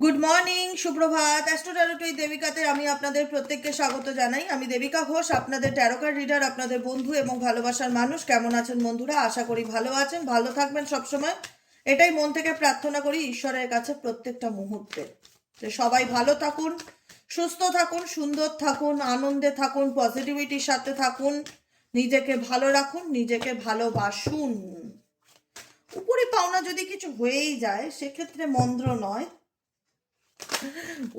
Good morning, সুপ্রভাত। Astro tarot with দেবিকাতে আমি আপনাদের প্রত্যেককে স্বাগত জানাই। আমি দেবিকা ঘোষ, আপনাদের ট্যারো কার্ড রিডার, আপনাদের বন্ধু এবং ভালোবাসার মানুষ। কেমন আছেন বন্ধুরা? আশা করি ভালো আছেন, ভালো থাকবেন সবসময়। এটাই মন থেকে প্রার্থনা করি ঈশ্বরের কাছে প্রত্যেকটা মুহূর্তে, যে সবাই ভালো থাকুন, সুস্থ থাকুন, সুন্দর থাকুন, আনন্দে থাকুন, পজিটিভিটির সাথে থাকুন, নিজেকে ভালো রাখুন, নিজেকে ভালোবাসুন। উপরে পাওনা যদি কিছু হয়েই যায় সেক্ষেত্রে মন্ত্র নয়,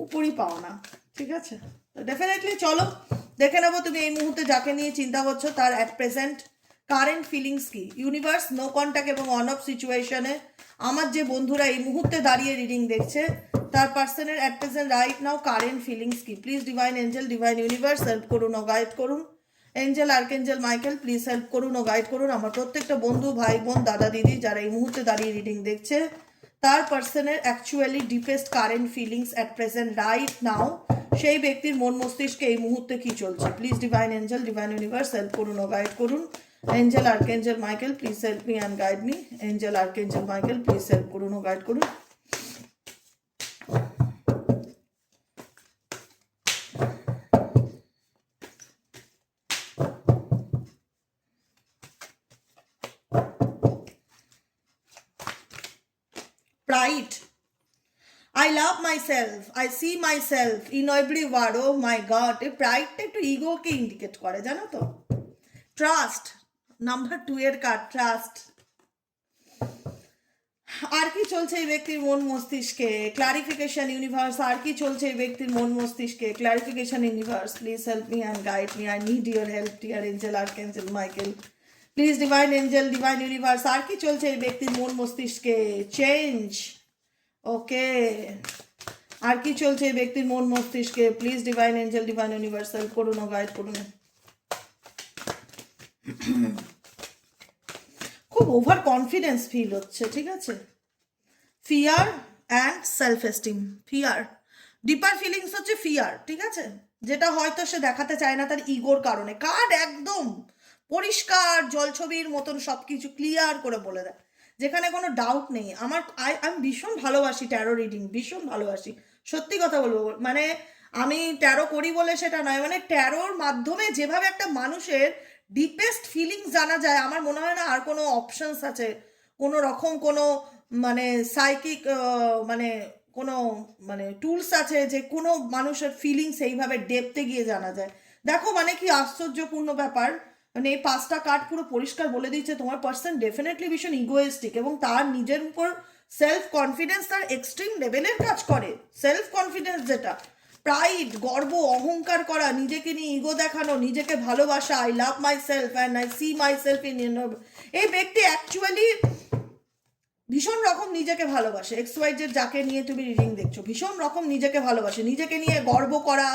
উপরই পাও না, ঠিক আছে? তো ডেফিনেটলি চলো দেখে নেবো তুমি এই মুহূর্তে যাকে নিয়ে চিন্তা করছো তার অ্যাট প্রেজেন্ট কারেন্ট ফিলিংস কি। ইউনিভার্স, নো কন্ট্যাক্ট এবং অন অফ সিচুয়েশনে আমার যে বন্ধুরা এই মুহূর্তে দাঁড়িয়ে রিডিং দেখছে তার পার্সনের at present right now current feelings কি। Please divine angel, divine universe help করুন ও গাইড করুন। Angel, archangel Michael please help করুন ও গাইড করুন আমার প্রত্যেকটা বন্ধু, ভাই বোন, দাদা দিদি যারা এই মুহূর্তে দাঁড়িয়ে রিডিং দেখছে তার পার্সনের actually deepest current feelings at present right নাও। সেই ব্যক্তির মন মস্তিষ্কে এই মুহূর্তে কি চলছে। Please divine angel, divine universe help করুন ও গাইড করুন। Angel, archangel Michael please help me and guide me. Angel, archangel Michael please help করুন ও গাইড করুন। Pride. I love myself. I see myself in every word. Oh my God. এই প্রাইডটা একটু ইগোকে indicate করে, জানো তো? ট্রাস্ট, নাম্বার 2 এর card, trust. আর কি চলছে এই ব্যক্তির মন মস্তিষ্কে? Clarification universe. আর কি চলছে এই ব্যক্তির মন মস্তিষ্কে? Clarification universe please help me and guide me. I need your help dear angel, archangel Michael please divine angel, divine universe. আর কি চলছে এই ব্যক্তির মন মস্তিষ্কে? চেঞ্জ। ওকে, আর কি চলছে এই ব্যক্তির মন মস্তিষ্কে? Please divine angel, divine universe help করুন ও গাইড করুন। খুব ওভার কনফিডেন্স ফিল হচ্ছে, ঠিক আছে? Fear and self esteem. Fear, deeper feelings হচ্ছে ফিয়ার, ঠিক আছে? যেটা হয়তো সে দেখাতে চায় না তার ইগোর কারণে। কার্ড একদম পরিষ্কার জলছবির মতন সব কিছু ক্লিয়ার করে বলে দেয়, যেখানে কোনো ডাউট নেই। আমি ভীষণ ভালোবাসি ট্যারো রিডিং, ভীষণ ভালোবাসি, সত্যি কথা বলবো। মানে আমি ট্যারো করি বলে সেটা নয়, মানে ট্যারোর মাধ্যমে যেভাবে একটা মানুষের ডিপেস্ট ফিলিংস জানা যায়, আমার মনে হয় না আর কোনো অপশনস আছে, কোনো রকম কোনো মানে সাইকিক মানে কোনো মানে টুলস আছে যে কোনো মানুষের ফিলিংস এইভাবে ডেপতে গিয়ে জানা যায়। দেখো মানে কি আশ্চর্যপূর্ণ ব্যাপার। মানে এই 5টা কার্ড পুরো পরিষ্কার বলে দিচ্ছে তোমার পার্সন ডেফিনেটলি ভীষণ ইগোয়েস্টিক এবং তার নিজের উপর সেলফ কনফিডেন্স তার এক্সট্রিম লেভেলের কাজ করে। সেলফ কনফিডেন্স যেটা, প্রাইড, গর্ব, অহংকার করা, নিজেকে নিয়ে ইগো দেখানো, নিজেকে ভালোবাসা, I love myself and I see myself in. এই ব্যক্তি অ্যাকচুয়ালি ভীষণ রকম নিজেকে ভালোবাসে। XYZ যাকে নিয়ে তুমি রিডিং দেখছো ভীষণ রকম নিজেকে ভালোবাসে। নিজেকে নিয়ে গর্ব করা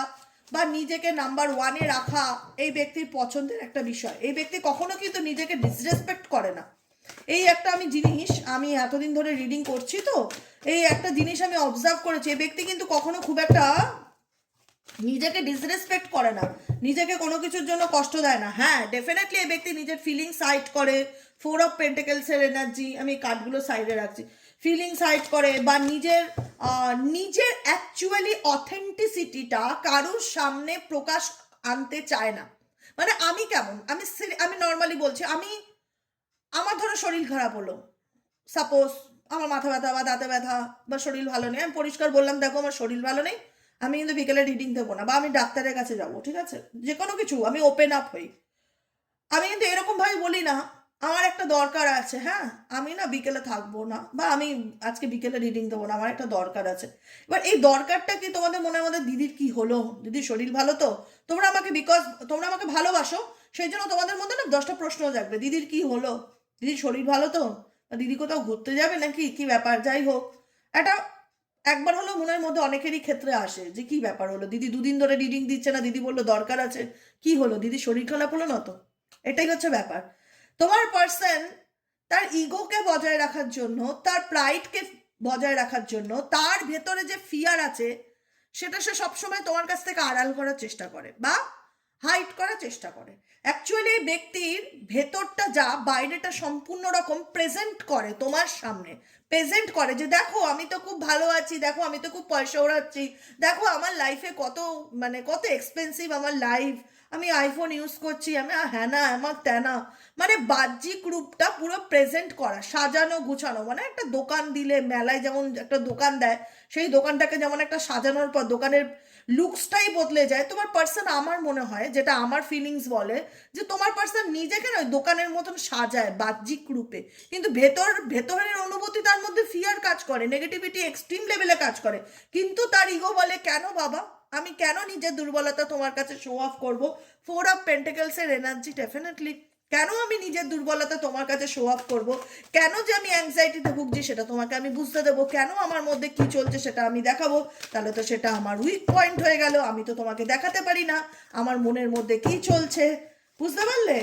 বা নিজেকে নাম্বার 1-এ রাখা এই ব্যক্তির পছন্দের একটা বিষয়। এই ব্যক্তি কখনো কিন্তু নিজেকে ডিসরেসপেক্ট করে না। এই একটা আমি এতদিন ধরে রিডিং করছি, তো এই একটা জিনিস আমি অবজার্ভ করেছি, এই ব্যক্তি কিন্তু কখনো খুব একটা নিজেকে ডিসরেসপেক্ট করে না, নিজেকে কোনো কিছুর জন্য কষ্ট দেয় না। হ্যাঁ, ডেফিনেটলি এই ব্যক্তি নিজের ফিলিংস হাইড করে। 4 অফ পেন্টিকেলসের এনার্জি, আমি কার্ডগুলো সাইডে রাখছি। ফিলিংস হাইড করে বা নিজের অ্যাকচুয়ালি অথেন্টিসিটিটা কারোর সামনে প্রকাশ আনতে চায় না। মানে আমি কেমন, আমি নর্মালি বলছি, আমার ধরো শরীর খারাপ হলো, সাপোজ আমার মাথা ব্যথা বা দাঁতে ব্যথা বা শরীর ভালো নেই, আমি পরিষ্কার বললাম দেখো আমার শরীর ভালো নেই, আমি কিন্তু বিকেলে রিডিং দেবো না, বা আমি ডাক্তারের কাছে যাবো, ঠিক আছে? যে কোনো কিছু আমি ওপেন আপ হই। আমি কিন্তু এরকম ভাবে বলি না আমার একটা দরকার আছে, হ্যাঁ আমি না বিকেলে থাকবো না, বা আমি আজকে বিকেলে রিডিং দেবো না, আমার একটা দরকার আছে। এবার এই দরকারটা কি তোমাদের মনের মধ্যে, দিদির কি হলো, দিদির শরীর ভালো তো, তোমরা আমাকে বিকজ তোমরা আমাকে ভালোবাসো সেই জন্য তোমাদের মধ্যে না 10টা প্রশ্ন জাগবে, দিদির কি হলো, দিদির শরীর ভালো তো, দিদি কোথাও ঘুরতে যাবে নাকি, কি ব্যাপার? যাই হোক, এটা একবার হলো মনের মধ্যে অনেকেরই ক্ষেত্রে আসে যে কি ব্যাপার হলো, দিদি 2 দিন ধরে রিডিং দিচ্ছে না, দিদি বললো দরকার আছে, কি হলো, দিদি শরীর খারাপ হলো না তো? এটাই হচ্ছে ব্যাপার। তোমার পার্সন তার ইগোকে বজায় রাখার জন্য, তার প্রাইডকে বজায় রাখার জন্য, তার ভেতরে যে ফিয়ার আছে সেটা সে সবসময় তোমার কাছ থেকে আড়াল করার চেষ্টা করে বা হাইড করার চেষ্টা করে। অ্যাকচুয়ালি এই ব্যক্তির ভেতরটা যা, বাইরেটা সম্পূর্ণ রকম প্রেজেন্ট করে তোমার সামনে, প্রেজেন্ট করে যে দেখো আমি তো খুব ভালো আছি, দেখো আমি তো খুব পয়সা ওড়াচ্ছি, দেখো আমার লাইফে কত মানে কত এক্সপেন্সিভ আমার লাইফ, আমি আইফোন ইউজ করছি, আমি হ্যাঁ না আমার তেনা, মানে বাহ্যিক রূপটা পুরো প্রেজেন্ট করা, সাজানো গুছানো, মানে একটা দোকান দিলে মেলায় যেমন একটা দোকান দেয়, সেই দোকানটাকে যেমন একটা সাজানোর পর দোকানের লুকসটাই বদলে যায়, তোমার পার্সন আমার মনে হয়, যেটা আমার ফিলিংস বলে, যে তোমার পার্সন নিজেকে নয় দোকানের মতন সাজায় বাহ্যিক রূপে, কিন্তু ভেতরের অনুভূতি তার মধ্যে ফিয়ার কাজ করে, নেগেটিভিটি এক্সট্রিম লেভেলে কাজ করে, কিন্তু তার ইগো বলে কেন বাবা, আমি কেন নিজের দুর্বলতা তোমার কাছে শো অফ করবো। 4 অফ পেন্টিকলস এর এনার্জি ডেফিনেটলি, কেন আমি নিজের দুর্বলতা তোমার কাছে শো অফ করব, কেন যে আমি অ্যাংজাইটিতে ভুগছি সেটা তোমাকে আমি বুঝতে দেবো, কেন আমার মধ্যে কি চলছে সেটা আমি দেখাবো, তাহলে তো সেটা আমার উইক পয়েন্ট হয়ে গেল, আমি তো তোমাকে দেখাতে পারি না আমার মনের মধ্যে কি চলছে, বুঝতে পারলে।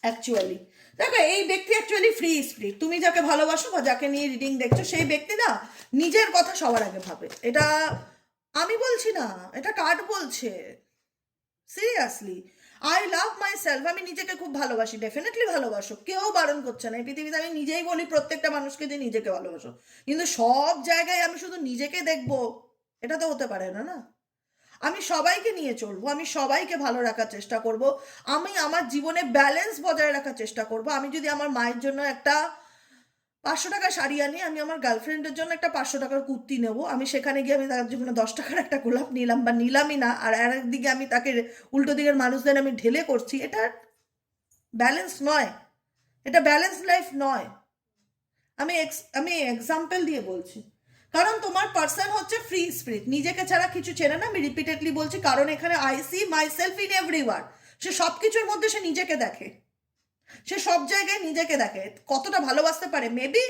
অ্যাকচুয়ালি দেখো এই ব্যক্তি অ্যাকচুয়ালি ফ্রি স্পিরিট, তুমি যাকে ভালোবাসো বা যাকে নিয়ে রিডিং দেখছো সেই ব্যক্তি না নিজের কথা সবার আগে ভাবে, এটা আমি বলছি না, এটা কার্ড বলছে, seriously. I love my self, আমি নিজেকে খুব ভালোবাসি, ডেফিনেটলি ভালোবাসো, কেউ বারণ করছে না এই পৃথিবীতে, আমি নিজেই বলি প্রত্যেকটা মানুষকে যে নিজেকে ভালোবাসো, কিন্তু সব জায়গায় আমি শুধু নিজেকে দেখবো এটা তো হতে পারে না, না। আমি সবাইকে নিয়ে চলবো, আমি সবাইকে ভালো রাখার চেষ্টা করব, আমি আমার জীবনে ব্যালেন্স বজায় রাখার চেষ্টা করব। আমি যদি আমার মায়ের জন্য একটা 500 টাকা শাড়ি আনি, আমি আমার গার্লফ্রেন্ডের জন্য একটা 500 টাকার কুর্তি নেবো, আমি সেখানে গিয়ে আমি তার জীবনে 10 টাকার একটা গোলাপ নিলাম বা নিলামই না, আর একদিকে আমি তাকে উল্টো দিকের মানুষদের আমি ঢেলে করছি, এটা ব্যালেন্স নয়, এটা ব্যালেন্স লাইফ নয়। আমি এক্সাম্পল দিয়ে বলছি, কারণ তোমার পার্সন হচ্ছে ফ্রি স্পিরিট, নিজেকে ছাড়া কিছু চেনে না, আমি রিপিটেডলি বলছি, কারণ এখানে I see myself in everyone, সে সব কিছুর মধ্যে সে নিজেকে দেখে, সে সব জায়গায় নিজেকে দেখে, কতটা ভালোবাসতে পারে, মেবি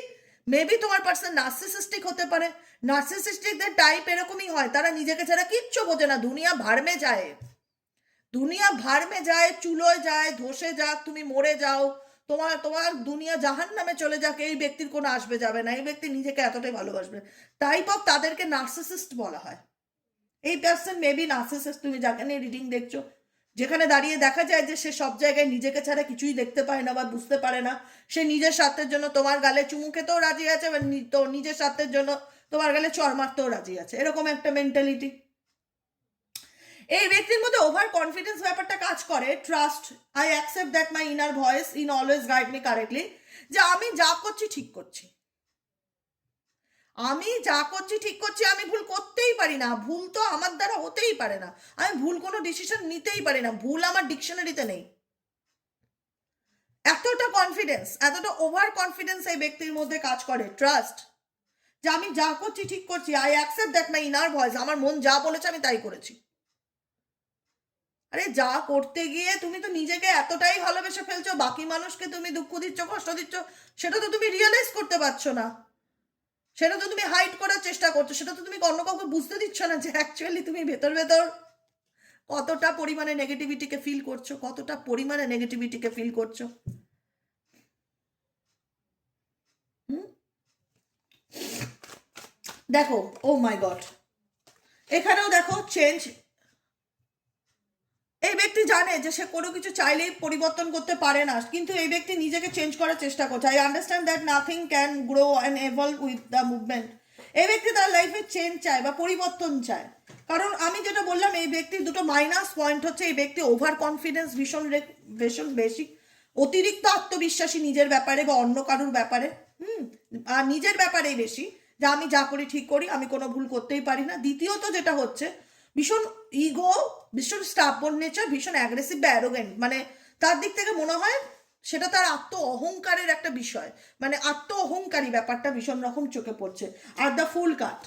মেবি তোমার পার্সন নার্সিসিস্টিক হতে পারে, নার্সিসিস্টিকদের টাইপ এরকমই হয়, তারা নিজেকে ছাড়া কিচ্ছু বোঝে না, দুনিয়া ভাড়মে যায়, দুনিয়া ভাড়মে যায়, চুলোয় যায়, ধসে যাক, তুমি মরে যাও, তোমার তোমার দুনিয়া জাহান নামে চলে যাক, এই ব্যক্তির কোনো আসবে যাবে না, এই ব্যক্তি নিজেকে এতটাই ভালোবাসবে, টাইপ অফ তাদেরকে নার্সিসিস্ট বলা হয়। এই পার্সন মেবি নার্সিসিস্ট, তুমি যাকে নিয়ে রিডিং দেখছো, যেখানে দাঁড়িয়ে দেখা যায় যে সে সব জায়গায় নিজেকে ছাড়া কিছুই দেখতে পায় না বা বুঝতে পারে না, সে নিজের স্বার্থের জন্য তোমার গালে চুমু খেতেও রাজি আছে, বা তো নিজের স্বার্থের জন্য তোমার গালে চড় মারতেও রাজি আছে, এরকম একটা মেন্টালিটি। এই ব্যক্তির মধ্যে ওভার কনফিডেন্স ব্যাপারটা কাজ করে, trust, I accept that my inner voice in always guide me correctly, যে আমি যা করছি ঠিক করছি, আমি যা করছি ঠিক করছি, আমি ভুল করতেই পারি না, ভুল তো আমার দ্বারা হতেই পারে না, আমি ভুল কোনো ডিসিশন নিতেই পারি না, ভুল আমার ডিকশনারিতে নেই, এতটা কনফিডেন্স, এতটা ওভার কনফিডেন্স এই ব্যক্তির মধ্যে কাজ করে, ট্রাস্ট, যে আমি যা করছি ঠিক করছি, I accept that my inner voice, আমার মন যা বলেছে আমি তাই করেছি। আরে যা করতে গিয়ে তুমি তো নিজেকে এতটাই ভালোবেসে ফেলছো, বাকি মানুষকে তুমি দুঃখ দিচ্ছ, কষ্ট দিচ্ছ, সেটা তো তুমি রিয়েলাইজ করতে পারছো না, সেটা তো তুমি হাইড করার চেষ্টা করছো, সেটা তো তুমি অন্য কাউকে বুঝতে দিচ্ছ না যে অ্যাকচুয়ালি তুমি ভেতর ভেতর কতটা পরিমাণে নেগেটিভিটিকে ফিল করছো, কতটা পরিমাণে নেগেটিভিটিকে ফিল করছো। হুম, দেখো, ও মাই গড, এখানেও দেখো চেঞ্জ, এই ব্যক্তি জানে যে সে কোনো কিছু চাইলেই পরিবর্তন করতে পারে না, কিন্তু এই ব্যক্তি নিজেকে চেঞ্জ করার চেষ্টা করছে, I understand that nothing can grow and evolve with the movement, এই ব্যক্তি তার লাইফে চেঞ্জ চায় বা পরিবর্তন চায়, কারণ আমি যেটা বললাম এই ব্যক্তির দুটো মাইনাস পয়েন্ট হচ্ছে, এই ব্যক্তি ওভার কনফিডেন্স ভীষণ ভীষণ বেশি, অতিরিক্ত আত্মবিশ্বাসী নিজের ব্যাপারে বা অন্য কারুর ব্যাপারে, আর নিজের ব্যাপারেই বেশি, যে আমি যা করি ঠিক করি, আমি কোনো ভুল করতেই পারি না। দ্বিতীয়ত যেটা হচ্ছে ভীষণ ইগো, ভীষণ স্টাবর্ন নেচার, ভীষণ অ্যাগ্রেসিভ বা অ্যারোগেন্ট, মানে তার দিক থেকে মনে হয় সেটা তার আত্ম অহংকারের একটা বিষয়, মানে আত্ম অহংকারী ব্যাপারটা ভীষণ রকম চোখে পড়ছে। আর দ্য ফুল কাট,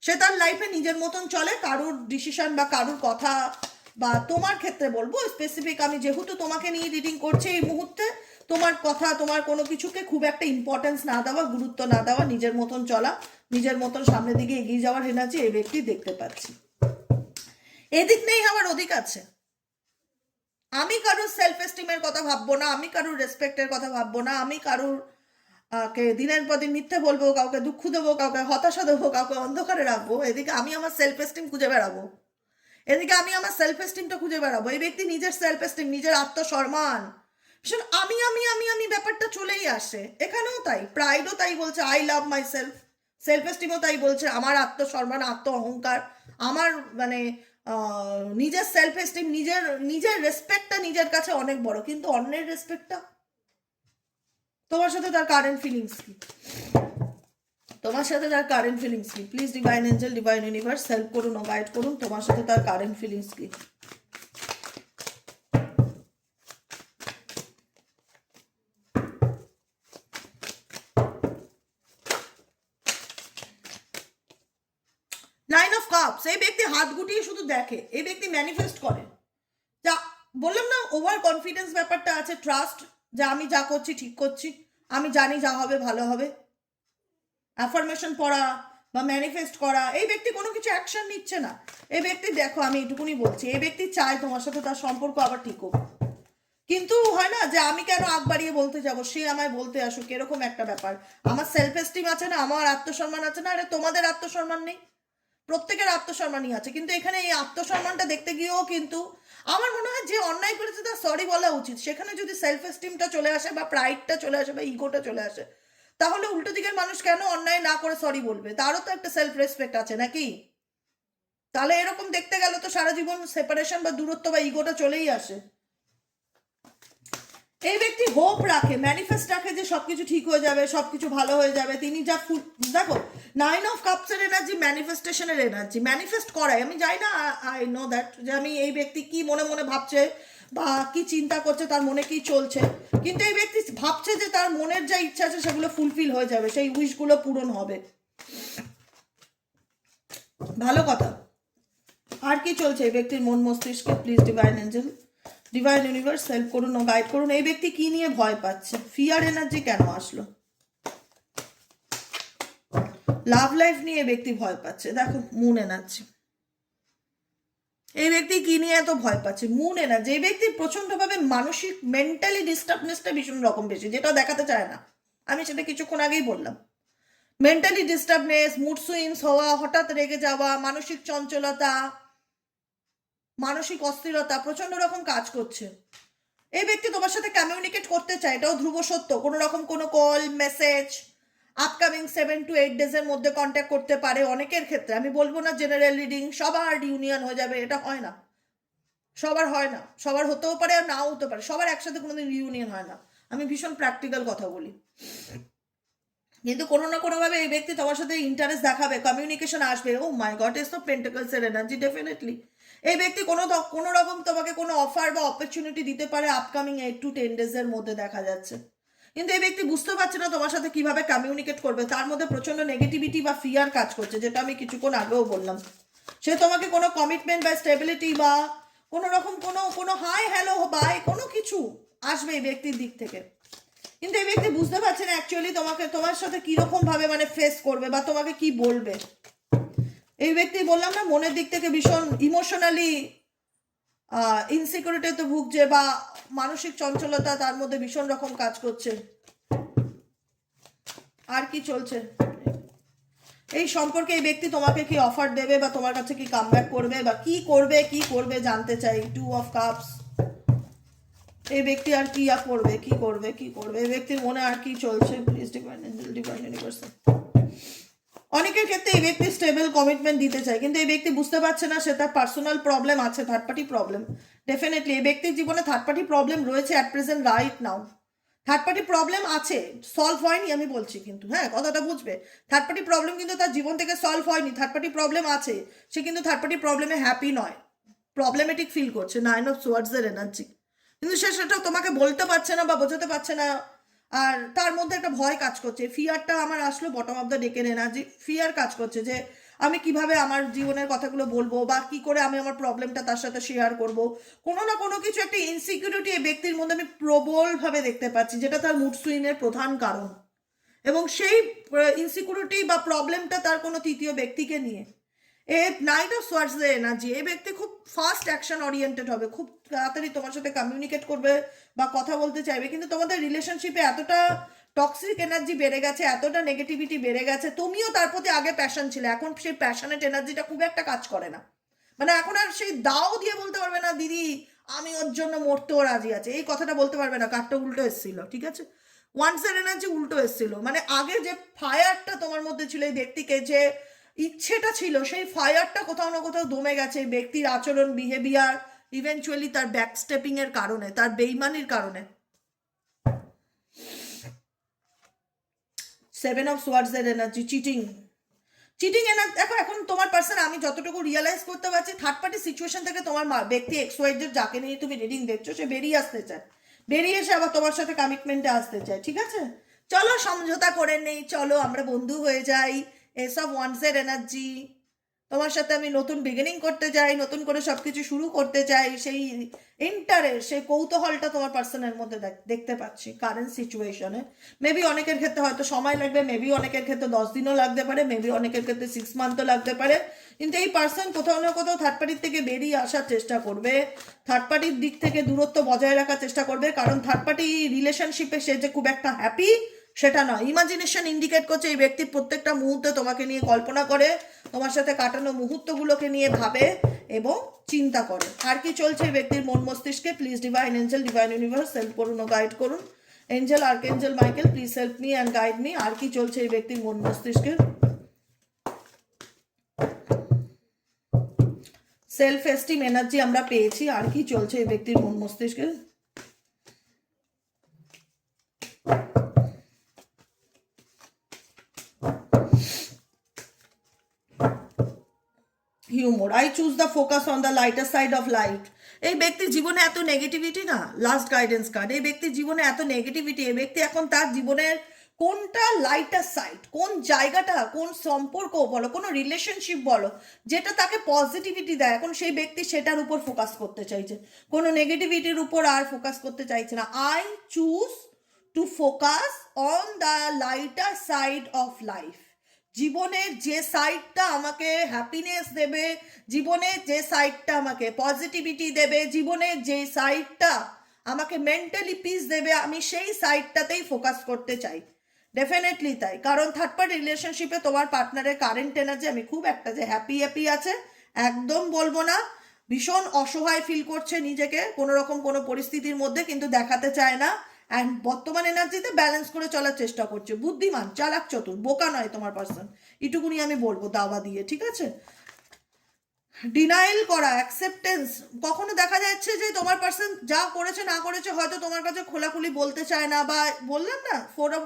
সে তার লাইফে নিজের মতন চলে, কারুর ডিসিশন বা কারুর কথা, বা তোমার ক্ষেত্রে বলবো স্পেসিফিক, আমি যেহেতু তোমাকে নিয়ে রিডিং করছি এই মুহূর্তে, তোমার কথা, তোমার কোনো কিছুকে খুব একটা ইম্পর্টেন্স না দেওয়া, গুরুত্ব না দেওয়া, নিজের মতন চলা, নিজের মতন সামনের দিকে এগিয়ে যাওয়ার এনার্জি এই ব্যক্তি দেখতে পাচ্ছি। এদিক নেই আমার ওদিক আছে, আমি কারুর সেলফ এস্টিমের কথা ভাববো না, আমি কারুর রেসপেক্টের কথা ভাববো না, আমি কারুর কে দিনের পর দিন মিথ্যে বলবো, কাউকে দুঃখ দেবো, কাউকে হতাশা দেবো, কাউকে অন্ধকারে রাখবো, এদিকে আমি আমার সেলফ এস্টিম খুঁজে বেড়াবো, এদিকে আমি আমার সেলফ এস্টিমটা খুঁজে বেড়াবো। এই ব্যক্তি নিজের সেলফ এস্টিম, নিজের আত্মসম্মান, ভীষণ আমি ব্যাপারটা চলেই আসে। এখানেও তাই, প্রাইডও তাই বলছে I love myself, self এস্টিমও তাই বলছে আমার আত্মসম্মান, আত্ম অহংকার, আমার মানে নিজের সেলফ এস্টিম, নিজের নিজের রেসপেক্টটা নিজের কাছে অনেক বড়, কিন্তু অন্যের রেসপেক্টটা, তোমার সাথে তার কারেন্ট ফিলিংস কি? তোমার সাথে তার কারেন্ট ফিলিংস কি? Please divine angel, divine universe help করুন ও গাইড করুন, তোমার সাথে তার কারেন্ট ফিলিংস কি? নাইন অফ কাপস, এই ব্যক্তি হাত গুটিয়ে শুধু দেখে, এই ব্যক্তি ম্যানিফেস্ট করে। যা বললাম না, ওভার কনফিডেন্স ব্যাপারটা আছে, ট্রাস্ট, যে আমি যা করছি ঠিক করছি, আমি জানি যা হবে ভালো হবে, অ্যাফার্মেশন পড়া বা ম্যানিফেস্ট করা। এই ব্যক্তি কোনো কিছু অ্যাকশন নিচ্ছে না। এই ব্যক্তি, দেখো আমি এইটুকুনি বলছি, এই ব্যক্তি চায় তোমার সাথে তার সম্পর্ক আবার ঠিক হোক, কিন্তু হয় না যে আমি কেন আগ বাড়িয়ে বলতে যাব, সে আমায় বলতে আসুক, এরকম একটা ব্যাপার। আমার সেলফ এস্টিম আছে না, আমার আত্মসম্মান আছে না, আরে তোমাদের আত্মসম্মান নেই? প্রত্যেকের আত্মসম্মানই আছে, কিন্তু এখানে এই আত্মসম্মানটা দেখতে গিয়েও কিন্তু আমার মনে হয় যে অন্যায় করেছে তার সরি বলা উচিত। সেখানে যদি সেলফ এস্টিমটা চলে আসে বা প্রাইডটা চলে আসে বা ইগোটা চলে আসে, তাহলে উল্টো দিকের মানুষ কেন অন্যায় না করে সরি বলবে? তারও তো একটা সেলফ রেসপেক্ট আছে নাকি? তাহলে এরকম দেখতে গেলে তো সারা জীবন সেপারেশন বা দূরত্ব বা ইগোটা চলেই আসে। এই ব্যক্তি হোপ রাখে, ম্যানিফেস্ট রাখে যে সবকিছু ঠিক হয়ে যাবে, সবকিছু ভালো হয়ে যাবে। তিনি যা দেখো, নাইন অফ কাপসের এনার্জি ম্যানিফেস্টেশনের এনার্জি, ম্যানিফেস্ট করায়। আমি জানি না, আই নো দ্যাট, যে আমি এই ব্যক্তি কি মনে মনে ভাবছে বা কি চিন্তা করছে, তার মনে কি চলছে, কিন্তু এই ব্যক্তি ভাবছে যে তার মনের যা ইচ্ছা আছে সেগুলো ফুলফিল হয়ে যাবে, সেই উইশগুলো পূরণ হবে। ভালো কথা। আর কি চলছে এই ব্যক্তির মন মস্তিষ্কে? Please divine angel, divine universe help করুন ও গাইড করুন। এই ব্যক্তি কি নিয়ে ভয় পাচ্ছে? ফিয়ার এনার্জি কেন আসলো? লাভ লাইফ নিয়ে ব্যক্তি ভয় পাচ্ছে। দেখো মুন এনার্জি, এই ব্যক্তি কি নিয়ে এত ভয় পাচ্ছে? Moon energy. এই ব্যক্তি প্রচন্ডভাবে মানসিক মেন্টালি ডিস্টার্বনেসটা ভীষণ রকম বেশি, যেটা দেখাতে চায় না। আমি সেটা কিছুক্ষণ আগেই বললাম। মেন্টালি ডিস্টার্বনেস, মুড সুইংস হওয়া, হঠাৎ রেগে যাওয়া, মানসিক চঞ্চলতা, মানসিক অস্থিরতা প্রচন্ড রকম কাজ করছে। এই ব্যক্তি তোমার সাথে কমিউনিকেট করতে চায়, এটাও ধ্রুব সত্য। কোনো রকম কোনো কল মেসেজ আপকামিং 7 to 8 ডেজের মধ্যে কন্ট্যাক্ট করতে পারে অনেকের ক্ষেত্রে। আমি বলবো না জেনারেল রিডিং সবার ইউনিয়ন হয়ে যাবে, এটা হয় না, সবার হয় না, সবার হতেও পারে আর নাও হতে পারে, সবার একসাথে কোনোদিন রিউনিয়ন হয় না। আমি ভীষণ প্র্যাকটিক্যাল কথা বলি। কিন্তু কোনো না কোনোভাবে এই ব্যক্তি তোমার সাথে ইন্টারেস্ট দেখাবে, কমিউনিকেশন আসবে। ও মাই গড, এস তো পেন্টাকলসের এনার্জি, ডেফিনেটলি এই ব্যক্তি কোনো রকম তোমাকে কোনো অফার বা অপরচুনিটি দিতে পারে আপকামিং 8 to 10 ডেজের মধ্যে দেখা যাচ্ছে। কিন্তু এই ব্যক্তি বুঝতে পারছে না তোমার সাথে কিভাবে কমিউনিকেট করবে, তার মধ্যে প্রচন্ড নেগেটিভিটি বা ফিয়ার কাজ করছে, যেটা আমি কিছুক্ষণ আগেও বললাম। সে তোমাকে কোনো কমিটমেন্ট বা স্টেবিলিটি বা কোনো রকম কোনো হাই হ্যালো বাই কোনো কিছু আসবে এই ব্যক্তির দিক থেকে, কিন্তু এই ব্যক্তি বুঝতে পারছে না অ্যাকচুয়ালি তোমার সাথে কিরকম ভাবে মানে ফেস করবে বা তোমাকে কি বলবে। এই ব্যক্তি বললাম না মনের দিক থেকে ভীষণ ইমোশনালি ইনসিকিউরিটিতে ভুগছে বা মানসিক চঞ্চলতা তার মধ্যে ভীষণ রকম কাজ করছে। আর কি চলছে এই সম্পর্কে? এই ব্যক্তি তোমাকে কি অফার দেবে বা তোমার কাছে কি কামব্যাক করবে বা কি করবে জানতে চাই। 2 অফ কাপস, এই ব্যক্তি আর কি করবে, এই ব্যক্তির মনে আর কি চলছে? Please divine angel, divine universe. অনেকের ক্ষেত্রে এই ব্যক্তি স্টেবল কমিটমেন্ট দিতে চায়, কিন্তু এই ব্যক্তি বুঝতে পারছে না সে তার পার্সোনাল প্রবলেম আছে, থার্ড পার্টি প্রবলেম। ডেফিনেটলি এই ব্যক্তির জীবনে থার্ড পার্টি প্রবলেম রয়েছে at present right now. Third party problem আছে, সলভ হয়নি আমি বলছি, কিন্তু হ্যাঁ কথাটা বুঝবে। থার্ড পার্টি প্রবলেম কিন্তু তার জীবন থেকে সলভ হয়নি, থার্ড পার্টি প্রবলেম আছে, সে কিন্তু থার্ড পার্টি প্রবলেমে হ্যাপি নয়, প্রবলেমেটিক ফিল করছে। 9 অফ সোয়ার্ডসের এনার্জি, কিন্তু সে সেটা তোমাকে বলতে পারছে না বা বোঝাতে পারছে না, আর তার মধ্যে একটা ভয় কাজ করছে। ফিয়ারটা আমার আসলো বটম অফ দ্য ডেকের এনার্জি, ফিয়ার কাজ করছে যে আমি কিভাবে আমার জীবনের কথাগুলো বলবো বা কি করে আমি আমার প্রবলেমটা তার সাথে শেয়ার করব। কোনো না কোনো কিছু একটা ইনসিকিউরিটি এই ব্যক্তির মধ্যে আমি প্রবলভাবে দেখতে পাচ্ছি, যেটা তার মুড সুইংয়ের প্রধান কারণ। এবং সেই ইনসিকিউরিটি বা প্রবলেমটা তার কোনো তৃতীয় ব্যক্তিকে নিয়ে। এ নাইট অফ সোয়ার্ডসের এনার্জি, এই ব্যক্তি খুব ফাস্ট অ্যাকশন ওরিয়েন্টেড হবে, খুব তাড়াতাড়ি তোমার সাথে কমিউনিকেট করবে বা কথা বলতে চাইবে, কিন্তু তোমাদের রিলেশনশিপে এতটা টক্সিক এনার্জি বেড়ে গেছে, এতটা নেগেটিভিটি বেড়ে গেছে, তুমিও তার প্রতি আগে প্যাশন ছিল, এখন সেই প্যাশনেট এনার্জিটা খুব একটা কাজ করে না। মানে এখন আর সেই দাও দিয়ে বলতে পারবে না দিদি আমি ওর জন্য মরতেও রাজি আছে, এই কথাটা বলতে পারবে না। কার্ডটা উল্টো এসেছিল, ঠিক আছে, ওয়ান্সের এনার্জি উল্টো এসেছিল। মানে আগে যে ফায়ারটা তোমার মধ্যে ছিল, এই ব্যক্তিকে যে ইচ্ছেটা ছিল, সেই ফায়ারটা কোথাও না কোথাও দমে গেছে এই ব্যক্তির আচরণ, বিহেভিয়ার, ইভেনচুয়ালি তার ব্যাকস্টেপিং এর কারণে, তার বেইমানির কারণে। 7 অফ সোয়ার্ডস এর এনার্জি, চিটিং। চিটিং এনার্জি দেখো, এখন তোমার পার্সন, আমি যতটুকু রিয়েলাইজ করতে পারছি, থার্ড পার্টি সিচুয়েশন থেকে তোমার ব্যক্তি XYZ যাকে নিয়ে তুমি রিডিং দেখছো, সে বেরিয়ে আসতে চায়, বেরিয়ে এসে আবার তোমার সাথে কমিটমেন্টে আসতে চায়, ঠিক আছে। চলো সমঝোতা করে নেই, চলো আমরা বন্ধু হয়ে যাই, এসব ওয়ান্সের এনার্জি। তোমার সাথে আমি নতুন বিগিনিং করতে চাই, নতুন করে সবকিছু শুরু করতে চাই, সেই ইন্টারেস্ট, সেই কৌতূহলটা তোমার পার্সনের মধ্যে দেখতে পাচ্ছি কারেন্ট সিচুয়েশনে। মেবি অনেকের ক্ষেত্রে হয়তো সময় লাগবে, মেবি অনেকের ক্ষেত্রে 10 দিনও লাগতে পারে, মেবি অনেকের ক্ষেত্রে 6 মান্থও লাগতে পারে, কিন্তু এই পার্সন কোথাও না কোথাও থার্ড পার্টির থেকে বেরিয়ে আসার চেষ্টা করবে, থার্ড পার্টির দিক থেকে দূরত্ব বজায় রাখার চেষ্টা করবে, কারণ থার্ড পার্টি রিলেশনশিপে সে যে খুব একটা হ্যাপি সেটা নয়। ইমাজিনেশন ইন্ডিকেট করছে এই ব্যক্তি প্রত্যেকটা মুহূর্তে তোমাকে নিয়ে কল্পনা করে, তোমার সাথে কাটানো মুহূর্তগুলোকে নিয়ে ভাবে এবং চিন্তা করে। আর কি চলছে এই ব্যক্তির মন মস্তিষ্কে? Please divine angel, divine universe help করুন ও গাইড করুন। Angel, archangel Michael, please help me and guide me. আর কি চলছে এই ব্যক্তির মন মস্তিষ্কে? সেলফ এস্টিম এনার্জি আমরা পেয়েছি, আর কি চলছে এই ব্যক্তির মন মস্তিষ্কে? Humour, I choose the focus on the lighter side of light. এই ব্যক্তির জীবনে এত নেগেটিভিটি না, লাস্ট গাইডেন্স কার্ড, এই ব্যক্তির জীবনে এত নেগেটিভিটি, এই ব্যক্তি এখন তার জীবনের কোনটা লাইটার সাইড, কোন জায়গাটা, কোন সম্পর্ক বলো, কোনো রিলেশনশিপ বলো, যেটা তাকে পজিটিভিটি দেয়, এখন সেই ব্যক্তি সেটার উপর ফোকাস করতে চাইছে, কোনো নেগেটিভিটির উপর আর ফোকাস করতে চাইছে না। I choose to focus on the lighter side of life. জীবনের যে সাইডটা আমাকে হ্যাপিনেস দেবে, জীবনের যে সাইডটা আমাকে পজিটিভিটি দেবে, জীবনের যে সাইডটা আমাকে মেন্টালি পিস দেবে, আমি সেই সাইডটাতেই ফোকাস করতে চাই। ডেফিনেটলি তাই, কারণ থার্ড পার্টি রিলেশনশিপে তোমার পার্টনারের কারেন্ট এনার্জি আমি খুব একটা যে হ্যাপি হ্যাপি আছে একদম বলবো না। ভীষণ অসহায় ফিল করছে নিজেকে কোনো রকম কোনো পরিস্থিতির মধ্যে, কিন্তু দেখাতে চায় না। অ্যান্ড বর্তমান এনার্জিতে ব্যালেন্স করে চলার চেষ্টা করছে, বুদ্ধিমান, চালাক, চতুর, বোকা নয় তোমার পার্সন, এটুকুনি আমি বলবো দাওয়া দিয়ে, ঠিক আছে। ডিনাইল করা, অ্যাকসেপ্টেন্স, কখনো দেখা যাচ্ছে যে তোমার পার্সন যা করেছে না করেছে হয়তো তোমার কাছে খোলাখুলি বলতে চায় না, বা বললাম না 4 অফ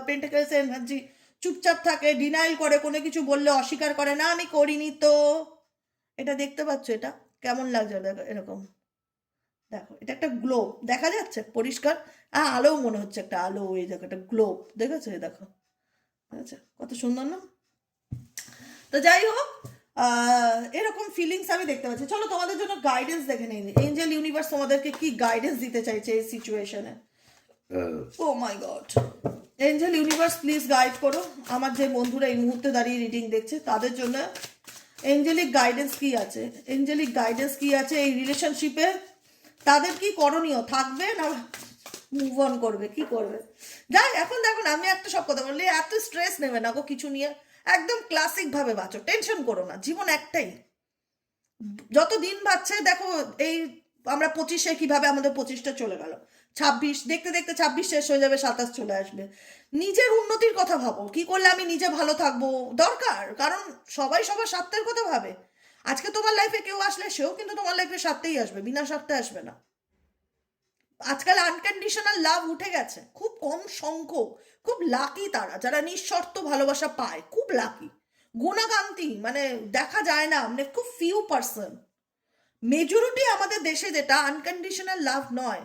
পেন্টাকেলস এনার্জি, চুপচাপ থাকে, ডিনাইল করে, কোনো কিছু বললে অস্বীকার করে, না আমি করিনি তো। এটা দেখতে পাচ্ছ, এটা কেমন লাগছে? দেখো এরকম, দেখো এটা একটা গ্লোব দেখা যাচ্ছে পরিষ্কার, আলো মনে হচ্ছে, একটা আলো, এই দেখো একটা গ্লোব দেখেছো, এই দেখো, আচ্ছা কত সুন্দর না? তো যাই হোক, এরকম ফিলিংস আমি দেখতে পাচ্ছি। চলো তোমাদের জন্য গাইডেন্স দেখে নিই, এঞ্জেল ইউনিভার্স তোমাদেরকে কি গাইডেন্স দিতে চাইছে এই সিচুয়েশনে। Oh my god, angel universe please guide করো আমার যে বন্ধুরা এই মুহূর্তে দাঁড়িয়ে রিডিং দেখছে তাদের জন্য। এঞ্জেলিক গাইডেন্স কি আছে, এঞ্জেলিক গাইডেন্স কি আছে এই রিলেশনশিপে? তাদের কি করণীয়, থাকবে না মুভ অন করবে, কি করবে? যাই, এখন দেখো না, আমি একটা সব কথা বললি, এত স্ট্রেস নেবে না গো কিছু নিয়ে, একদম ক্লাসিক ভাবে বাঁচো, টেনশন করো না, জীবন একটাই, যত দিন বাড়ছে দেখো, এই আমরা 25-এ কিভাবে আমাদের 25টা চলে গেল, 26 দেখতে দেখতে 26 শেষ হয়ে যাবে, 27 চলে আসবে। নিজের উন্নতির কথা ভাবো, কি করলে আমি নিজে ভালো থাকবো দরকার, কারণ সবাই সবার স্বার্থের কথা ভাবে। আজকে তোমার লাইফে কেউ আসলে সেও কিন্তু তোমার লাইফে স্বার্থেই আসবে, বিনা স্বার্থে আসবে না। আজকাল আনকন্ডিশনাল লাভ উঠে গেছে, খুব কম সংখ্যক, খুব লাকি তারা যারা নিঃশর্ত ভালোবাসা পায়, খুব লাকি, গুণাকান্তি, মানে দেখা যায় না, মানে খুব ফিউ পার্সন। মেজরিটি আমাদের দেশে যেটা আনকন্ডিশনাল লাভ নয়,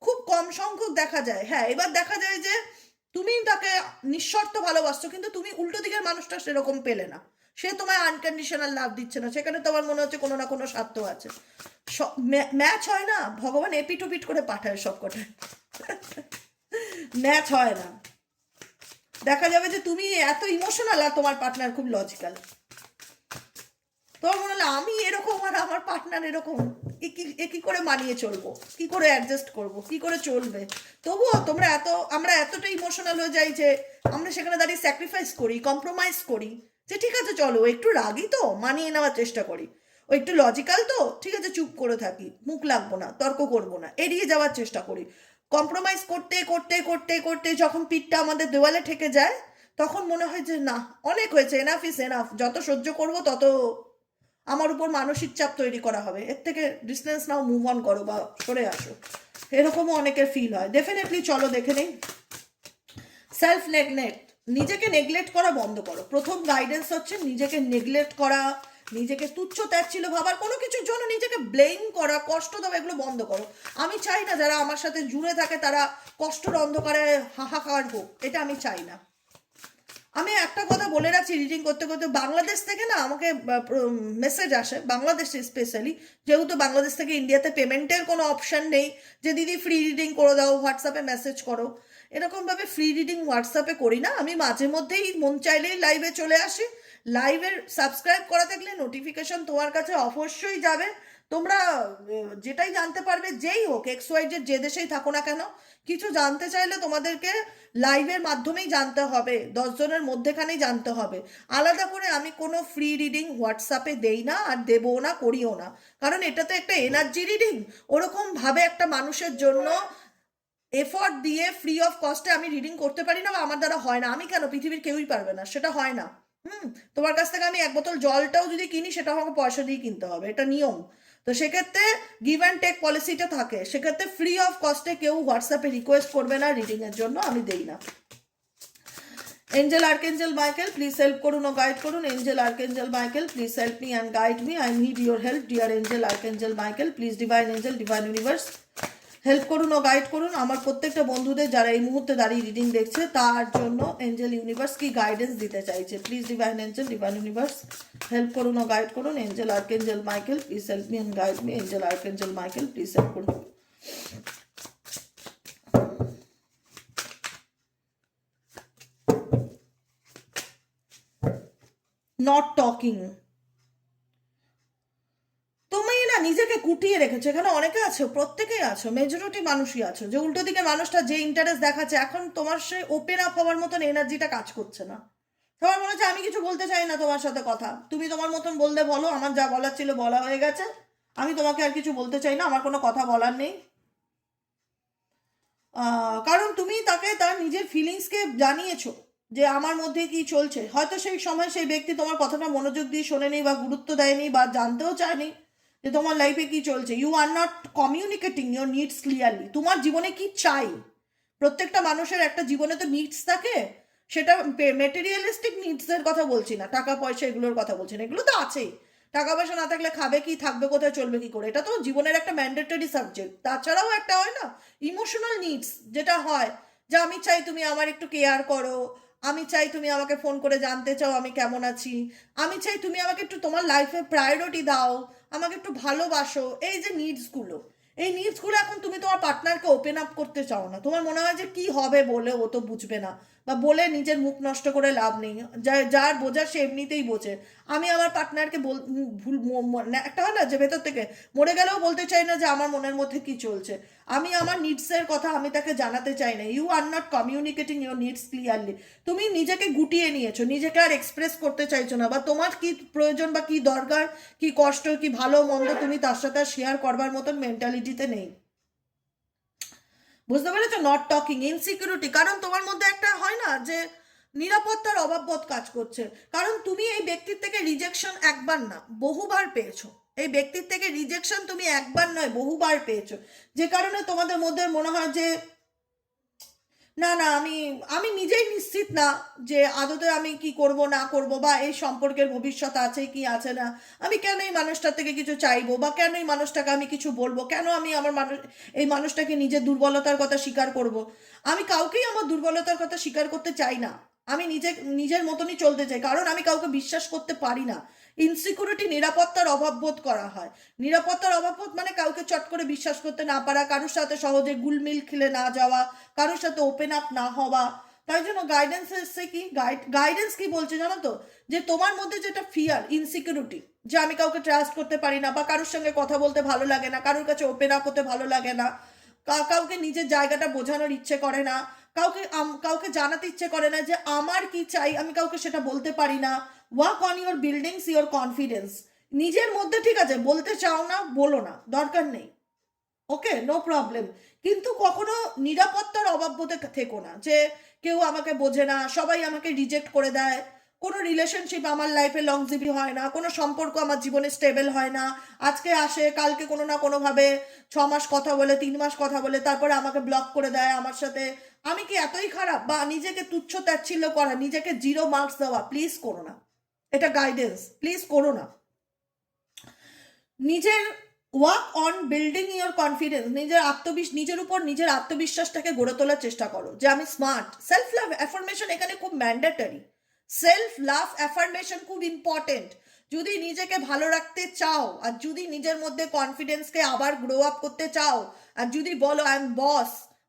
খুব কম সংখ্যক দেখা যায়। হ্যাঁ, এবার দেখা যায় যে তুমি তাকে নিঃশর্ত ভালোবাসছো, কিন্তু তুমি উল্টো দিকের মানুষটা সেরকম পেলে না, সে তোমায় আনকন্ডিশনাল লাভ দিচ্ছে না, সেখানে তোমার মনে হচ্ছে কোনো না কোনো স্বার্থ আছে। ম্যাচ হয় না, ভগবান এপিট ওপিট করে পাঠায় সব কটায়, ম্যাচ হয় না। দেখা যাবে যে তুমি এত ইমোশনাল আর তোমার পার্টনার খুব লজিক্যাল, তোমার মনে হলো আমি এরকম আর আমার পার্টনার এরকম, এ কি করে মানিয়ে চলবো, কি করে অ্যাডজাস্ট করব, কি করে চলবে। তবুও আমরা এতটা ইমোশনাল হয়ে যাই যে আমরা সেখানে দাঁড়িয়ে স্যাক্রিফাইস করি, কম্প্রোমাইজ করি, যে ঠিক আছে চলো একটু রাগই তো মানিয়ে নেওয়ার চেষ্টা করি। ও একটু লজিক্যাল তো, ঠিক আছে, চুপ করে থাকি, মুখ লাগবো না, তর্ক করবো না, এড়িয়ে যাওয়ার চেষ্টা করি। কম্প্রোমাইজ করতে করতে করতে করতে যখন পিঠটা আমাদের দেওয়ালে ঠেকে যায়, তখন মনে হয় যে না, অনেক হয়েছে, এনাফ ইজ এনাফ, যত সহ্য করব তত আমার উপর মানসিক চাপ তৈরি করা হবে, এর থেকে ডিস্টেন্স নাও, মুভ অন করো বা সরে আসো। এরকমও অনেকের ফিল হয়। ডেফিনেটলি চলো দেখে নেই। সেলফ নেগলেক্ট, নিজেকে নেগলেক্ট করা বন্ধ করো। প্রথম গাইডেন্স হচ্ছে নিজেকে নেগলেক্ট করা, নিজেকে তুচ্ছ তাচ্ছিল্য ভাবার, কোনো কিছুর জন্য নিজেকে ব্লেম করা, কষ্ট দেওয়া, এগুলো বন্ধ করো। আমি চাই না যারা আমার সাথে জুড়ে থাকে তারা কষ্টর অন্ধকারে হাহাকার হোক, এটা আমি চাই না। আমি একটা কথা বলে রাখছি, রিডিং করতে করতে বাংলাদেশ থেকে না আমাকে মেসেজ আসে, বাংলাদেশে স্পেশালি, যেহেতু বাংলাদেশ থেকে ইন্ডিয়াতে পেমেন্টের কোনো অপশান নেই যে দিদি ফ্রি রিডিং করে দাও, হোয়াটসঅ্যাপে মেসেজ করো, এরকমভাবে ফ্রি রিডিং হোয়াটসঅ্যাপে করি না। আমি মাঝে মধ্যেই মন চাইলেই লাইভে চলে আসি। লাইভের সাবস্ক্রাইব করা থাকলে নোটিফিকেশন তোমার কাছে অবশ্যই যাবে। তোমরা যেটাই জানতে পারবে, যেই হোক, এক্স ওয়াই জেড, যে দেশেই থাকো না কেন, কিছু জানতে চাইলে তোমাদেরকে লাইভের মাধ্যমেই জানতে হবে, 10 জনের মধ্যেখানেই জানতে হবে। আলাদা করে আমি কোনো ফ্রি রিডিং হোয়াটসঅ্যাপে দেই না, আর দেবও না, করিও না, কারণ এটা তো একটা এনার্জি রিডিং। ওরকমভাবে একটা মানুষের জন্য এফর্ট দিয়ে ফ্রি অফ কস্টে আমি রিডিং করতে পারি না, বা আমার দ্বারা হয় না। আমি কেন, পৃথিবীর কেউই পারবে না, সেটা হয় না। তোমার কাছ থেকে আমি এক বোতল জলটাও যদি কিনি, সেটা আমাকে পয়সা দিয়ে কিনতে হবে, এটা নিয়ম। তো সেক্ষেত্রে গিভ অ্যান্ড টেক পলিসিটা থাকে, সেক্ষেত্রে ফ্রি অফ কস্টে কেউ হোয়াটসঅ্যাপে রিকোয়েস্ট করবে না রিডিংয়ের জন্য, আমি দেই না। Angel archangel Michael please help করুন ও গাইড করুন। Angel archangel Michael please help me and guide me, I need your help dear angel archangel Michael please, divine angel, divine universe help করুন ও গাইড করুন আমার প্রত্যেকটা বন্ধুদের যারা এই মুহূর্তে দাঁড়িয়ে রিডিং দেখছে, তার জন্য এঞ্জেল ইউনিভার্স কি গাইডেন্স দিতে চাইছে। Please divine angel, divine universe help করুন ও গাইড করুন। Angel archangel Michael please help me and guide me, Angel archangel Michael please help করুন। নট টকিং, তুমি না নিজেকে গুটিয়ে রেখেছো, এখানে অনেকে আছো, প্রত্যেকেই আছো, মেজরিটি মানুষই আছো, যে উল্টো দিকে মানুষটা যে ইন্টারেস্ট দেখাচ্ছে, এখন তোমার সে ওপেন আপ হওয়ার মতন এনার্জিটা কাজ করছে না। তোমার মনে হচ্ছে আমি কিছু বলতে চাই না তোমার সাথে কথা, তুমি তোমার মতন বললে বলো, আমার যা বলার ছিল বলা হয়ে গেছে, আমি তোমাকে আর কিছু বলতে চাই না, আমার কোনো কথা বলার নেই। কারণ তুমি তাকে তার নিজের ফিলিংসকে জানিয়েছো যে আমার মধ্যে কি চলছে। হয়তো সেই সময় সেই ব্যক্তি তোমার কথাটা মনোযোগ দিয়ে শোনেনি, বা গুরুত্ব দেয়নি, বা জানতেও চায়নি যে তোমার লাইফে কি চলছে। You are not communicating your needs clearly. তোমার জীবনে কি চাই, প্রত্যেকটা মানুষের একটা জীবনে তো নিডস থাকে, সেটা মেটেরিয়ালিস্টিক নিডসের কথা বলছি না, টাকা পয়সা এগুলোর কথা বলছি না, এগুলো তো আছেই। টাকা পয়সা না থাকলে খাবে কি, থাকবে কোথায়, চলবে কি করে, এটা তো জীবনের একটা ম্যান্ডেটরি সাবজেক্ট। তাছাড়াও একটা হয় না ইমোশনাল নিডস, যেটা হয় যে আমি চাই তুমি আমার একটু কেয়ার করো, আমি চাই তুমি আমাকে ফোন করে জানতে চাও আমি কেমন আছি, আমি চাই তুমি আমাকে একটু তোমার লাইফে প্রায়োরিটি দাও, আমাকে একটু ভালোবাসো। এই যে নিডসগুলো, এই নিডসগুলো এখন তুমি তোমার পার্টনারকে ওপেন আপ করতে চাও না। তোমার মনে হয় যে কি হবে বলে, ও তো বুঝবে না, বা বলে নিজের মুখ নষ্ট করে লাভ নেই, যার বোঝার সে এমনিতেই বোঝে। আমি আমার পার্টনারকে ভুল একটা হয় না যে ভেতর থেকে মরে গেলেও বলতে চাই না যে আমার মনের মধ্যে কি চলছে, আমি আমার নিডসের কথা আমি তাকে জানাতে চাই না। You are not communicating your needs clearly. তুমি নিজেকে গুটিয়ে নিয়েছো, নিজেকে আর এক্সপ্রেস করতে চাইছো না, বা তোমার কি প্রয়োজন বা কি দরকার, কি কষ্ট, কি ভালো মন্দ, তুমি তার সাথে শেয়ার করবার মতন মেন্টালিটিতে নেই। বুঝতে পেরেছো? নট টকিং, ইনসিকিউরিটি, কারণ তোমার মধ্যে একটা হয় না যে নিরাপত্তার অভাববোধ কাজ করছে, কারণ তুমি এই ব্যক্তির থেকে রিজেকশন একবার না বহুবার পেয়েছো। এই ব্যক্তির থেকে রিজেকশন তুমি একবার নয় বহুবার পেয়েছো, যে কারণে তোমাদের মধ্যে মনে হয় যে না না, আমি আমি নিজেই নিশ্চিত না যে আদতে আমি কি করব না করব, বা এই সম্পর্কের ভবিষ্যৎ আছে কি আছে না, আমি কেন এই মানুষটার থেকে কিছু চাইবো, বা কেন এই মানুষটাকে আমি কিছু বলবো, কেন আমি আমার এই মানুষটাকে নিজের দুর্বলতার কথা স্বীকার করব। আমি কাউকেই আমার দুর্বলতার কথা স্বীকার করতে চাই না, আমি নিজের মতনই চলতে চাই, কারণ আমি কাউকে বিশ্বাস করতে পারি না। ইনসিকিউরিটি নিরাপত্তার অভাব বোধ করা হয়। নিরাপত্তার অভাব বোধ মানে কাউকে চট করে বিশ্বাস করতে না পারা, কারোর সাথে সহজে গুলমিল খেলে না যাওয়া, কারোর সাথে ওপেন আপ না হওয়া। তাই জন্য গাইডেন্স এসছে কি, গাইডেন্স কি বলছে জানো তো, যে তোমার মধ্যে যেটা ফিয়ার, ইনসিকিউরিটি, যে আমি কাউকে ট্রাস্ট করতে পারি না, বা কারোর সঙ্গে কথা বলতে ভালো লাগে না, কারোর কাছে ওপেন আপ হতে ভালো লাগে না, কাউকে নিজের জায়গাটা বোঝানোর ইচ্ছে করে না, কাউকে জানাতে ইচ্ছে করে না যে আমার কি চাই, আমি কাউকে সেটা বলতে পারি না। Work on your buildings your confidence. নিজের মধ্যে ঠিক আছে, বলতে চাও না বলো না, দরকার নেই, ওকে, নো প্রবলেম। কিন্তু কখনো নিরাপত্তার অভাব বোধে থেকো না, যে কেউ আমাকে বোঝে না, সবাই আমাকে রিজেক্ট করে দেয়, কোনো রিলেশনশিপ আমার লাইফে লংজিভি হয় না, কোনো সম্পর্ক আমার জীবনে স্টেবল হয় না, আজকে আসে কালকে কোনো না কোনোভাবে 6 মাস কথা বলে, 3 মাস কথা বলে, তারপরে আমাকে ব্লক করে দেয় আমার সাথে। আমি কি এতই খারাপ? বা নিজেকে তুচ্ছ তাচ্ছিল্য করা, নিজেকে 0 মার্কস দেওয়া প্লিজ করো না, এটা গাইডেন্স, প্লিজ করো না। নিজের work on building your confidence, নিজের উপর নিজের আত্মবিশ্বাসটাকে গড়ে তোলার চেষ্টা করো, যে আমি স্মার্ট। সেলফ লাভ অ্যাফার্মেশন এখানে খুব ম্যান্ডেটরি, সেলফ লাভ অ্যাফার্মেশন খুব ইম্পর্টেন্ট। যদি নিজেকে ভালো রাখতে চাও, আর যদি নিজের মধ্যে কনফিডেন্সকে আবার গ্রো আপ করতে চাও, আর যদি বলো আই এম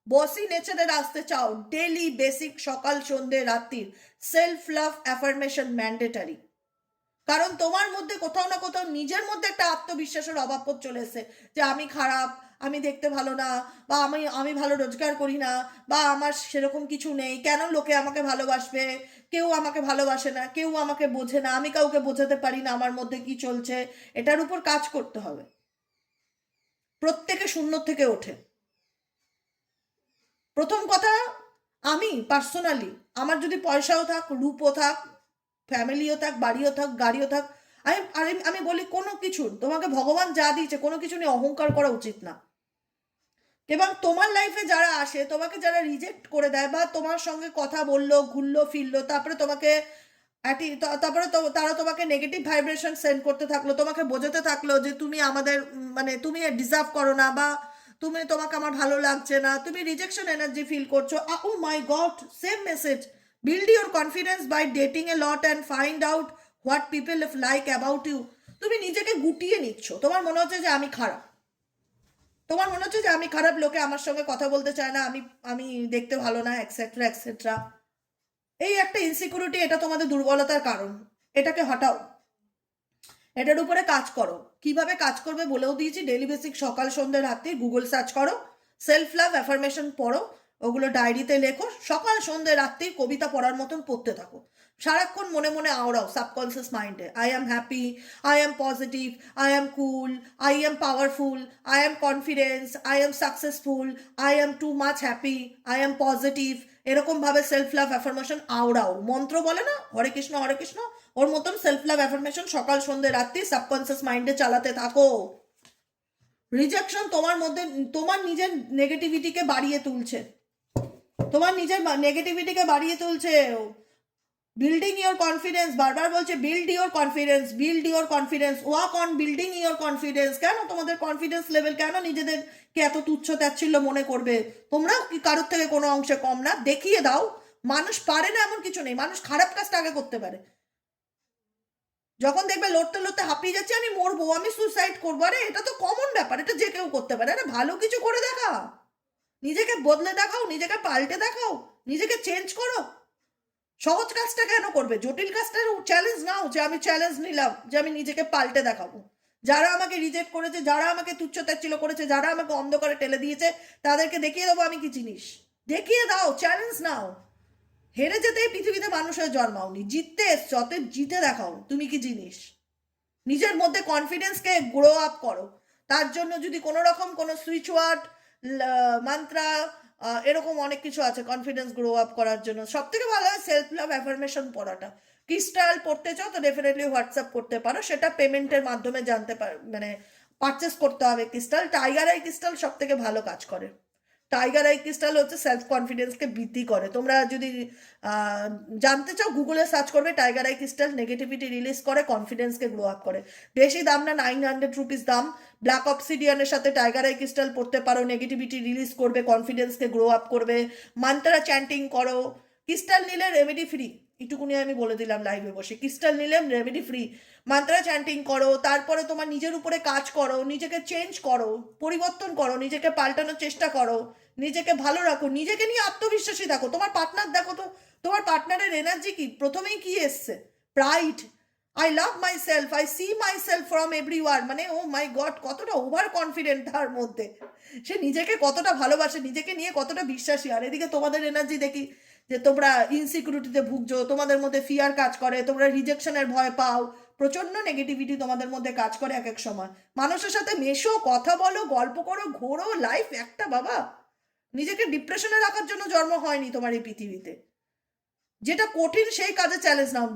বসি নেচারের আসতে চাও, ডেলি বেসিক সকাল সন্ধে রাত্রির সেলফ লাভ অ্যাফার্মেশন ম্যান্ডেটরি। কারণ তোমার মধ্যে কোথাও না কোথাও নিজের মধ্যে একটা আত্মবিশ্বাসের অভাব চলে এসেছে, যে আমি খারাপ, আমি দেখতে ভালো না, বা আমি আমি ভালো রোজগার করি না, বা আমার সেরকম কিছু নেই, কেন লোকে আমাকে ভালোবাসবে, কেউ আমাকে ভালোবাসে না, কেউ আমাকে বোঝে না, আমি কাউকে বোঝাতে পারি না আমার মধ্যে কি চলছে। এটার উপর কাজ করতে হবে, প্রত্যেকে শূন্য থেকে ওঠে। প্রথম কথা, আমি পার্সোনালি, আমার যদি পয়সাও থাক, রূপও থাক, ফ্যামিলিও থাক, বাড়িও থাক, গাড়িও থাক, আমি বলি কোনো কিছু তোমাকে ভগবান যা দিয়েছে কোনো কিছু নিয়ে অহংকার করা উচিত না। এবং তোমার লাইফে যারা আসে, তোমাকে যারা রিজেক্ট করে দেয়, বা তোমার সঙ্গে কথা বললো, ঘুরলো ফিরলো, তারপরে তোমাকে তারপরে তারা তোমাকে নেগেটিভ ভাইব্রেশন সেন্ড করতে থাকলো, তোমাকে বোঝাতে থাকলো যে তুমি আমাদের মানে তুমি ডিজার্ভ করো না, বা তোমাকে আমার ভালো লাগছে না, তুমি রিজেকশন এনার্জি ফিল করছো। Oh my god, same message. Build your confidence by dating a lot and find out what people like about you. তুমি নিজেকে গুটিয়ে নিচ্ছ, তোমার মনে হচ্ছে যে আমি খারাপ, তোমার মনে হচ্ছে যে আমি খারাপ, লোকে আমার সঙ্গে কথা বলতে চায় না, আমি আমি দেখতে ভালো না, এক্সেট্রা এক্সেট্রা। এই একটা ইনসিকিউরিটি, এটা তোমাদের দুর্বলতার কারণ। এটাকে হটাও, এটার উপরে কাজ করো। কিভাবে কাজ করবে বলেও দিয়েছি, ডেলি বেসিক সকাল সন্ধ্যে রাত্রি গুগল সার্চ করো, সেলফ লাভ অ্যাফার্মেশন পড়ো, ওগুলো ডায়েরিতে লেখো, সকাল সন্ধ্যে রাত্রি কবিতা পড়ার মতন পড়তে থাকো, সারাক্ষণ মনে মনে আওড়াও সাবকনসিয়াস মাইন্ডে, I am happy, I am positive, I am cool, I am powerful, I am confidence, I am successful, I am too much happy, I am positive. এরকমভাবে সেলফ লাভ অ্যাফার্মেশন আওড়াও, মন্ত্র বলে না হরে কৃষ্ণ হরে কৃষ্ণ, ওর মতন সেলফ লাভ অ্যাফার্মেশন সকাল সন্ধ্যে রাত্রি subconscious মাইন্ডে চালাতে থাকো। রিজেকশন তোমার মধ্যে তোমার নিজের নেগেটিভিটিকে বাড়িয়ে তুলছে, তোমার নিজের নেগেটিভিটিকে বাড়িয়ে তুলছে। বিল্ডিং ইওর কনফিডেন্স, বারবার বলছে build your confidence, build your confidence, work on building your confidence. কেন তোমাদের কনফিডেন্স লেভেল, কেন নিজেদেরকে এত তুচ্ছ তাচ্ছিল্য মনে করবে? তোমরাও কি কারোর থেকে কোনো অংশে কম না? দেখিয়ে দাও, মানুষ পারে না এমন কিছু নেই, মানুষ খারাপ কাজটা আগে করতে পারে। যখন দেখবে লড়তে লড়তে হাঁপিয়ে যাচ্ছে, আমি মরবো, আমি সুইসাইড করবো, আরে এটা তো কমন ব্যাপার, এটা যে কেউ করতে পারে। আরে ভালো কিছু করে দেখা, নিজেকে বদলে দেখাও, নিজেকে পাল্টে দেখাও, নিজেকে চেঞ্জ করো। সহজ কাজটা কেন করবে? জটিল কাজটার চ্যালেঞ্জ নাও, যে আমি চ্যালেঞ্জ নিলাম যে আমি নিজেকে পাল্টে দেখাবো। যারা আমাকে রিজেক্ট করেছে, যারা আমাকে তুচ্ছ তাচ্ছিল্য করেছে, যারা আমাকে অন্ধকারে ঠেলে দিয়েছে, তাদেরকে দেখিয়ে দেবো আমি কি জিনিস। দেখিয়ে দাও, চ্যালেঞ্জ নাও। হেরে যেতেই পৃথিবীতে মানুষ হয়ে জন্মাওনি, জিততে এসছো, অতএব জিতে দেখাও তুমি কি জিনিস। নিজের মধ্যে কনফিডেন্সকে গ্রো আপ করো। তার জন্য যদি কোনো রকম কোনো সুইচ ওয়ার্ড, মান্ত্রা, এরকম অনেক কিছু আছে কনফিডেন্স গ্রো আপ করার জন্য। সব থেকে ভালো হয় সেলফ লাভ অ্যাফার্মেশন পড়াটা। ক্রিস্টাল পড়তে চাও তো ডেফিনেটলি হোয়াটসঅ্যাপ করতে পারো, সেটা পেমেন্টের মাধ্যমে জানতে পার, মানে পারচেস করতে হবে ক্রিস্টাল। টাইগার আই ক্রিস্টাল সব থেকে ভালো কাজ করে। টাইগার আই ক্রিস্টাল হচ্ছে সেলফ কনফিডেন্সকে বৃদ্ধি করে। তোমরা যদি জানতে চাও গুগলে সার্চ করবে tiger I crystal, negativity release করে, কনফিডেন্সকে গ্রো আপ করে। বেশি দাম না, 900 রুপিস দাম। ব্ল্যাক অবসিডিয়ানের সাথে টাইগার আই ক্রিস্টাল পড়তে পারো, নেগেটিভিটি রিলিজ করবে, কনফিডেন্সকে গ্রো আপ করবে। মান্ত্রা চ্যান্টিং করো। ক্রিস্টাল নিলে রেমেডি ফ্রি, এটুকুনি আমি বলে দিলাম লাইভে বসে, ক্রিস্টাল নিলে রেমেডি ফ্রি। মান্ত্রা চ্যান্টিং করো, তারপরে তোমার নিজের উপরে কাজ করো, নিজেকে চেঞ্জ করো, পরিবর্তন করো, নিজেকে পাল্টানোর চেষ্টা করো, নিজেকে ভালো রাখো, নিজেকে নিয়ে আত্মবিশ্বাসী থাকো। তোমার পার্টনার দেখো তো, তোমার পার্টনারের এনার্জি কি? প্রথমেই কি এসছে? Pride. I love myself, I see myself from everywhere, মানে ও মাই গড, কতটা ওভার কনফিডেন্ট তার মধ্যে, সে নিজেকে কতটা ভালোবাসে, নিজেকে নিয়ে কতটা বিশ্বাসী। আর এদিকে তোমাদের এনার্জি দেখি যে তোমরা ইনসিকিউরিটিতে ভুগছো, তোমাদের মধ্যে ফিয়ার কাজ করে, তোমরা রিজেকশনের ভয় পাও, প্রচণ্ড নেগেটিভিটি তোমাদের মধ্যে কাজ করে এক এক সময়। মানুষের সাথে মেশো, কথা বলো, গল্প করো, ঘোরো, লাইফ একটা বাবা। নিজেকে ডিপ্রেশনে রাখার জন্য জন্ম হয়নি তোমার এই পৃথিবীতে। যেটা কঠিন সেই কাজে চ্যালেঞ্জ নাও।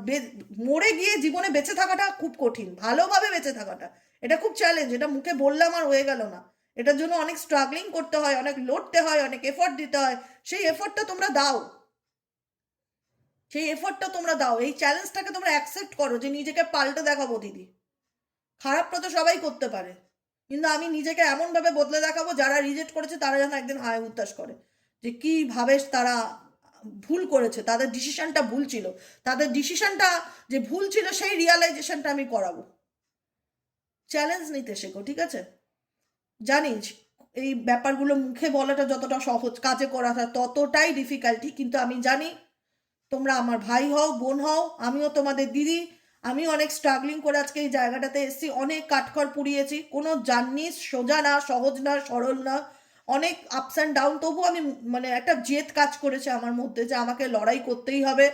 মরে গিয়ে জীবনে বেঁচে থাকাটা খুব কঠিন, ভালোভাবে বেঁচে থাকাটা এটা খুব চ্যালেঞ্জ। এটা মুখে বললাম আর হয়ে গেল না, এটার জন্য অনেক স্ট্রাগলিং করতে হয়, অনেক লড়তে হয়, অনেক এফোর্ট দিতে হয়। সেই এফোর্টটা তোমরা দাও, সেই এফোর্টটা তোমরা দাও। এই চ্যালেঞ্জটাকে তোমরা অ্যাকসেপ্ট করো যে নিজেকে পাল্টে দেখাবো দিদি। খারাপটা তো সবাই করতে পারে, কিন্তু আমি নিজেকে এমনভাবে বদলে দেখাবো যারা রিজেক্ট করেছে তারা যেন একদিন হায় উত্তাস করে যে কীভাবে তারা ভুল করেছে, তাদের ডিসিশনটা ভুল ছিল, তাদের ডিসিশনটা যে ভুল ছিল সেই রিয়ালাইজেশনটা আমি করাবো। চ্যালেঞ্জ নিতে শেখো, ঠিক আছে? জানিস এই ব্যাপারগুলো মুখে বলাটা যতটা সহজ, কাজে করাটা ততটাই ডিফিকাল্টি। কিন্তু আমি জানি তোমরা আমার ভাই হও, বোন হও, আমিও তোমাদের দিদি। আমি অনেক স্ট্রাগলিং করে আজকে এই জায়গাটাতে এসেছি, অনেক কাঠখড় পুড়িয়েছি। কোনো জার্নি সোজা না, সহজ না, সরল না, অনেক আপস অ্যান্ড ডাউন। তবু আমি মানে একটা জেদ কাজ করেছে আমার মধ্যে যে আমাকে লড়াই করতেই হবে,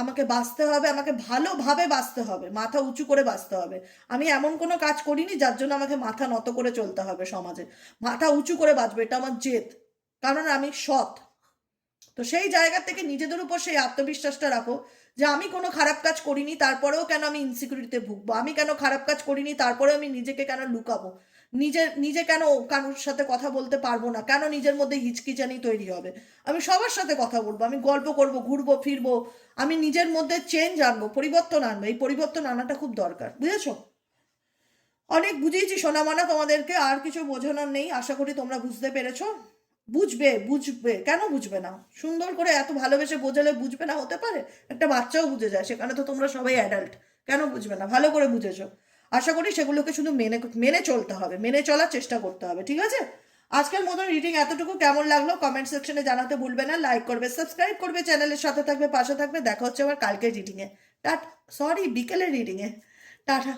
আমাকে বাঁচতে হবে, আমাকে ভালোভাবে বাঁচতে হবে, মাথা উঁচু করে বাঁচতে হবে। আমি এমন কোনো কাজ করিনি যার জন্য আমাকে মাথা নত করে চলতে হবে সমাজে। মাথা উঁচু করে বাঁচবে, এটা আমার জেদ, কারণ আমি সৎ। তো সেই জায়গা থেকে নিজেদের উপর সেই আত্মবিশ্বাসটা রাখো যে আমি কোনো খারাপ কাজ করিনি, তারপরেও কেন আমি ইনসিকিউরিটিতে ভুগবো? আমি কেন খারাপ কাজ করিনি, তারপরেও আমি নিজেকে কেন লুকাবো? নিজে কেন কারোর সাথে কথা বলতে পারবো না? কেন নিজের মধ্যে হিচকিচানি তৈরি হবে? আমি সবার সাথে কথা বলবো, আমি গল্প করব, ঘুরবো ফিরবো, আমি নিজের মধ্যে চেঞ্জ আনবো, পরিবর্তন আনবো। এই পরিবর্তন আনাটা খুব দরকার, বুঝেছো? অনেক বুঝিয়েছি সোনামানা তোমাদেরকে, আর কিছু বোঝানোর নেই। আশা করি তোমরা বুঝতে পেরেছো। বুঝবে কেন বুঝবে না? সুন্দর করে এত ভালোবেসে বোঝালে বুঝবে না হতে পারে? একটা বাচ্চাও বুঝে যায়, সেখানে তো তোমরা সবাই অ্যাডাল্ট, কেন বুঝবে না? ভালো করে বুঝেছো। আশা করি সেগুলোকে শুধু মেনে চলতে হবে, মেনে চলার চেষ্টা করতে হবে, ঠিক আছে? আজকের মতন রিডিং এতটুকু। কেমন লাগলো কমেন্ট সেকশনে জানাতে ভুলবে না। লাইক করবে, সাবস্ক্রাইব করবে, চ্যানেলের সাথে থাকবে, পাশে থাকবে। দেখা হচ্ছে আবার কালকের রিডিংয়ে। বিকেলের রিডিংয়ে। টাটা।